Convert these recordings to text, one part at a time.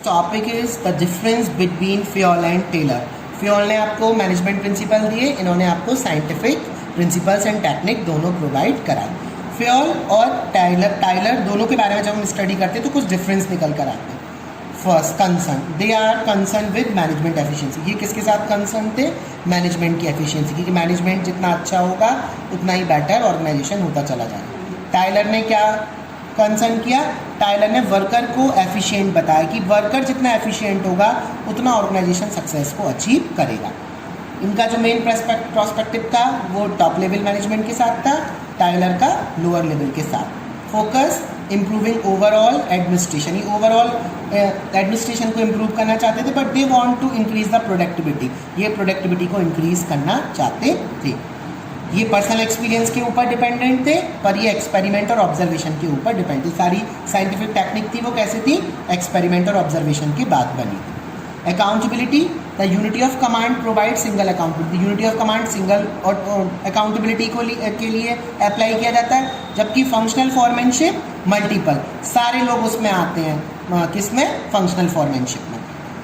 Topic is the difference between Fayol and Taylor. Fayol ने आपको management principle दिए, इन्होंने आपको साइंटिफिक प्रिंसिपल्स एंड टेक्निक दोनों प्रोवाइड कराए। फ्योल और टाइलर दोनों के बारे में जब हम स्टडी करते हैं तो कुछ डिफरेंस निकल कर आते हैं। First, concern, they are concern with management efficiency. ये किसके साथ कंसर्न थे? मैनेजमेंट की एफिशिएंसी, क्योंकि मैनेजमेंट जितना अच्छा होगा उतना ही बेटर ऑर्गेनाइजेशन होता चला जाएगा। टाइलर ने क्या कंसर्न किया? टाइलर ने वर्कर को एफिशिएंट बताया कि वर्कर जितना एफिशिएंट होगा उतना ऑर्गेनाइजेशन सक्सेस को अचीव करेगा। इनका जो मेन प्रोस्पेक्टिव था वो टॉप लेवल मैनेजमेंट के साथ था, टाइलर का लोअर लेवल के साथ। फोकस इम्प्रूविंग ओवरऑल एडमिनिस्ट्रेशन, ये ओवरऑल एडमिनिस्ट्रेशन को इम्प्रूव करना चाहते थे, but they want to increase the productivity, ये प्रोडक्टिविटी को इंक्रीज करना चाहते थे। ये पर्सनल एक्सपीरियंस के ऊपर डिपेंडेंट थे, पर ये एक्सपेरिमेंट और ऑब्जर्वेशन के ऊपर डिपेंड थी। सारी साइंटिफिक टेक्निक थी वो कैसे थी? एक्सपेरिमेंट और ऑब्जर्वेशन की बात बनी थी। Accountability, the unity of command provide single accountability, unity of command single और अकाउंटेबिलिटी के लिए अप्लाई किया जाता है, जबकि फंक्शनल फॉरमैनशिप मल्टीपल, सारे लोग उसमें आते हैं, किसमें? फंक्शनल फॉरमैनशिप में।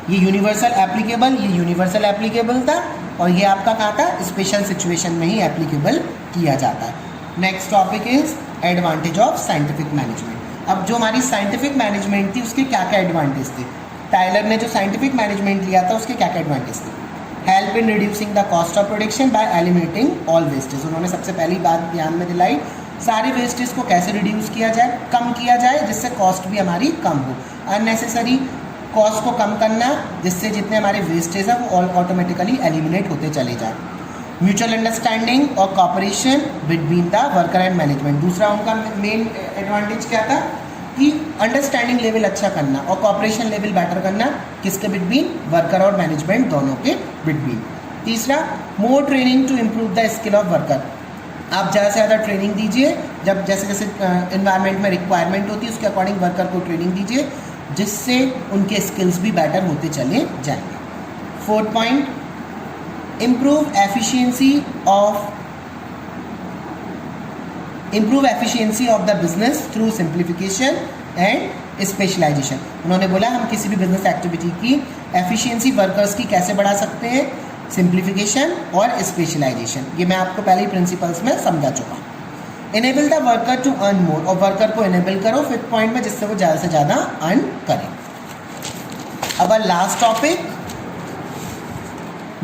ये यूनिवर्सल एप्लीकेबल, ये यूनिवर्सल एप्लीकेबल था, और ये आपका कहाँ था? स्पेशल सिचुएशन में ही एप्लीकेबल किया जाता है। Next topic is advantage of scientific management. अब जो हमारी साइंटिफिक मैनेजमेंट थी उसके क्या क्या एडवांटेज थे? टाइलर ने जो साइंटिफिक मैनेजमेंट लिया था उसके क्या क्या एडवांटेज थे? Help in reducing the cost of production by eliminating all wastage. उन्होंने सबसे पहली बात ध्यान में दिलाई, सारे वेस्टेज को कैसे रिड्यूस किया जाए, कम किया जाए, जिससे कॉस्ट भी हमारी कम हो। अननेसेसरी कॉस्ट को कम करना, जिससे जितने हमारे वेस्टेज हैं वो ऑटोमेटिकली एलिमिनेट होते चले जाए। म्यूचुअल अंडरस्टैंडिंग और cooperation between the worker and management. दूसरा उनका मेन एडवांटेज क्या था? कि अंडरस्टैंडिंग लेवल अच्छा करना और कॉपरेशन लेवल बेटर करना, किसके बिटवीन? वर्कर और मैनेजमेंट दोनों के बिटवीन। तीसरा, more training to improve the skill of worker. आप ज़्यादा से ज़्यादा ट्रेनिंग दीजिए, जब जैसे जैसे इन्वायरमेंट में रिक्वायरमेंट होती है उसके अकॉर्डिंग वर्कर को ट्रेनिंग दीजिए, जिससे उनके स्किल्स भी बेटर होते चले जाएंगे। Fourth point, improve efficiency of the business through simplification and specialisation. उन्होंने बोला हम किसी भी बिजनेस एक्टिविटी की एफिशिएंसी वर्कर्स की कैसे बढ़ा सकते हैं? सिंप्लीफिकेशन और स्पेशलाइजेशन। ये मैं आपको पहले ही प्रिंसिपल्स में समझा चुका हूँ। Enable the worker to earn more, और वर्कर को इनेबल करो फिफ्थ पॉइंट में, जिससे वो ज़्यादा से ज़्यादा अर्न करें। अब last topic,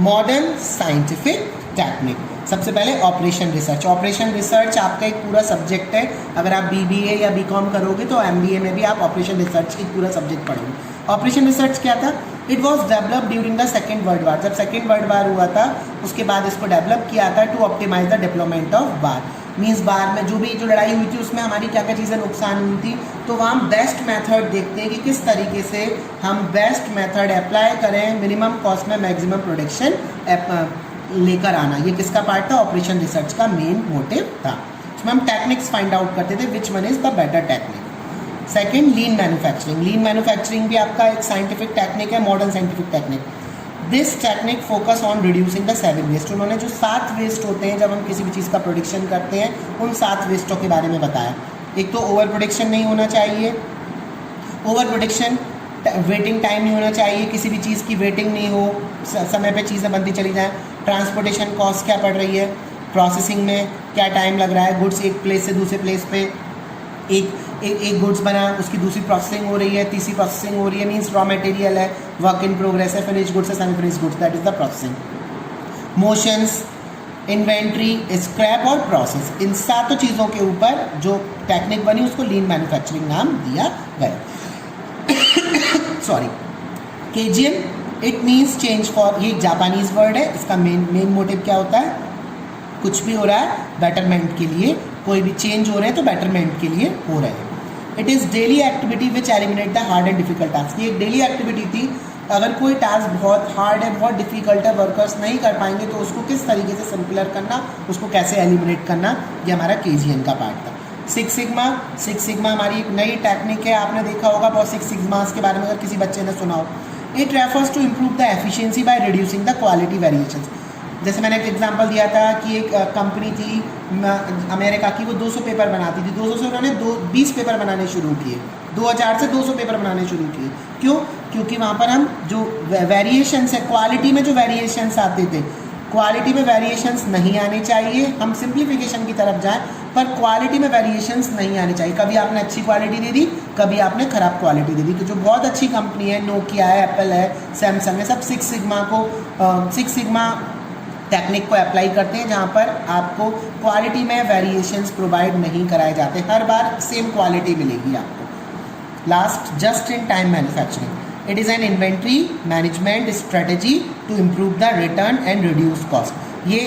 modern scientific technique. सबसे पहले ऑपरेशन रिसर्च। ऑपरेशन रिसर्च आपका एक पूरा सब्जेक्ट है। अगर आप बीबीए या बीकॉम करोगे तो एमबीए में भी आप ऑपरेशन रिसर्च एक पूरा सब्जेक्ट पढ़ोगे। ऑपरेशन रिसर्च क्या था? It was develop during the second world war. जब सेकेंड वर्ल्ड वार हुआ था उसके बाद इसको डेवलप किया था to optimize the deployment of war. Means war में जो लड़ाई हुई थी उसमें हमारी क्या क्या चीज़ें नुकसान हुई थी, तो वहाँ हम बेस्ट मेथड देखते हैं कि किस तरीके से हम बेस्ट मेथड अप्लाई करें, मिनिमम कॉस्ट में मैक्सिमम प्रोडक्शन लेकर आना। ये किसका पार्ट था? ऑपरेशन रिसर्च का मेन मोटिव था। उसमें हम टेक्निक्स फाइंड आउट करते थे, which one is the better technique. Second, lean manufacturing. Lean manufacturing भी आपका एक साइंटिफिक टेक्निक है, modern scientific technique. This technique focus on reducing the 7 waste. उन्होंने जो 7 वेस्ट होते हैं जब हम किसी भी चीज़ का प्रोडक्शन करते हैं, उन 7 वेस्टों के बारे में बताया। एक तो ओवर प्रोडक्शन नहीं होना चाहिए, ओवर प्रोडक्शन, वेटिंग टाइम नहीं होना चाहिए, किसी भी चीज़ की वेटिंग नहीं हो, समय पे चीज़ें बनती चली जाएँ। ट्रांसपोर्टेशन कॉस्ट क्या पड़ रही है, प्रोसेसिंग में क्या टाइम लग रहा है, गुड्स एक प्लेस से दूसरे प्लेस पे, एक गुड्स बना उसकी दूसरी प्रोसेसिंग हो रही है, तीसरी प्रोसेसिंग हो रही है, मीन्स रॉ मटेरियल है, वर्क इन प्रोग्रेस है, फिनिश गुड्स है, semi finish goods, that is the processing. Motions, inventory, scrap और प्रोसेस, इन 7 चीज़ों के ऊपर जो टेक्निक बनी उसको लीन मैन्युफैक्चरिंग नाम दिया गया। Sorry, KGM, it means change for, ये एक जापानीज वर्ड है। इसका मेन मोटिव क्या होता है? कुछ भी हो रहा है बेटरमेंट के लिए, कोई भी चेंज हो रहे हैं तो बेटरमेंट के लिए हो रहे हैं। It is daily activity which eliminate the hard and difficult task. ये एक डेली एक्टिविटी थी। अगर कोई टास्क बहुत हार्ड है, बहुत डिफिकल्ट है, वर्कर्स नहीं कर पाएंगे तो उसको किस तरीके से सिंपलर करना, उसको कैसे एलिमिनेट करना, ये हमारा केजीएम का पार्ट था। सिक्स सिग्मा हमारी एक नई टेक्निक है, आपने देखा होगा बहुत, 6 सिग्मास के बारे में अगर किसी बच्चे ने सुना हो। It refers to improve the efficiency by reducing the quality variations. जैसे मैंने एक एग्जांपल दिया था कि एक कंपनी थी अमेरिका की, वो 200 पेपर बनाती थी, 200 से उन्होंने 20 पेपर बनाने शुरू किए, 2000 से 200 पेपर बनाने शुरू किए। क्यों? क्योंकि वहाँ पर हम जो वेरिएशंस है, क्वालिटी में जो वेरिएशंस आते थे, क्वालिटी में वेरिएशंस नहीं आने चाहिए। हम सिंप्लीफिकेशन की तरफ जाएं, पर क्वालिटी में वेरिएशंस नहीं आने चाहिए। कभी आपने अच्छी क्वालिटी दे दी, कभी आपने ख़राब क्वालिटी दे दी। तो जो बहुत अच्छी कंपनी है, नोकिया है, एप्पल है, सैमसंग है, सब सिक्स सिग्मा टेक्निक को अप्लाई करते हैं, जहाँ पर आपको क्वालिटी में वेरिएशंस प्रोवाइड नहीं कराए जाते। हर बार सेम क्वालिटी मिलेगी आपको। Last, just in time manufacturing. It is an inventory management strategy to improve the return and reduce cost. ये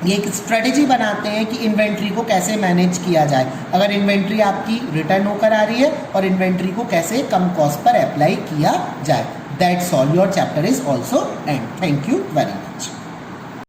एक स्ट्रेटजी बनाते हैं कि इन्वेंट्री को कैसे मैनेज किया जाए, अगर इन्वेंट्री आपकी रिटर्न होकर आ रही है, और इन्वेंट्री को कैसे कम कॉस्ट पर अप्लाई किया जाए। That's all, your chapter is also and. Thank you very much.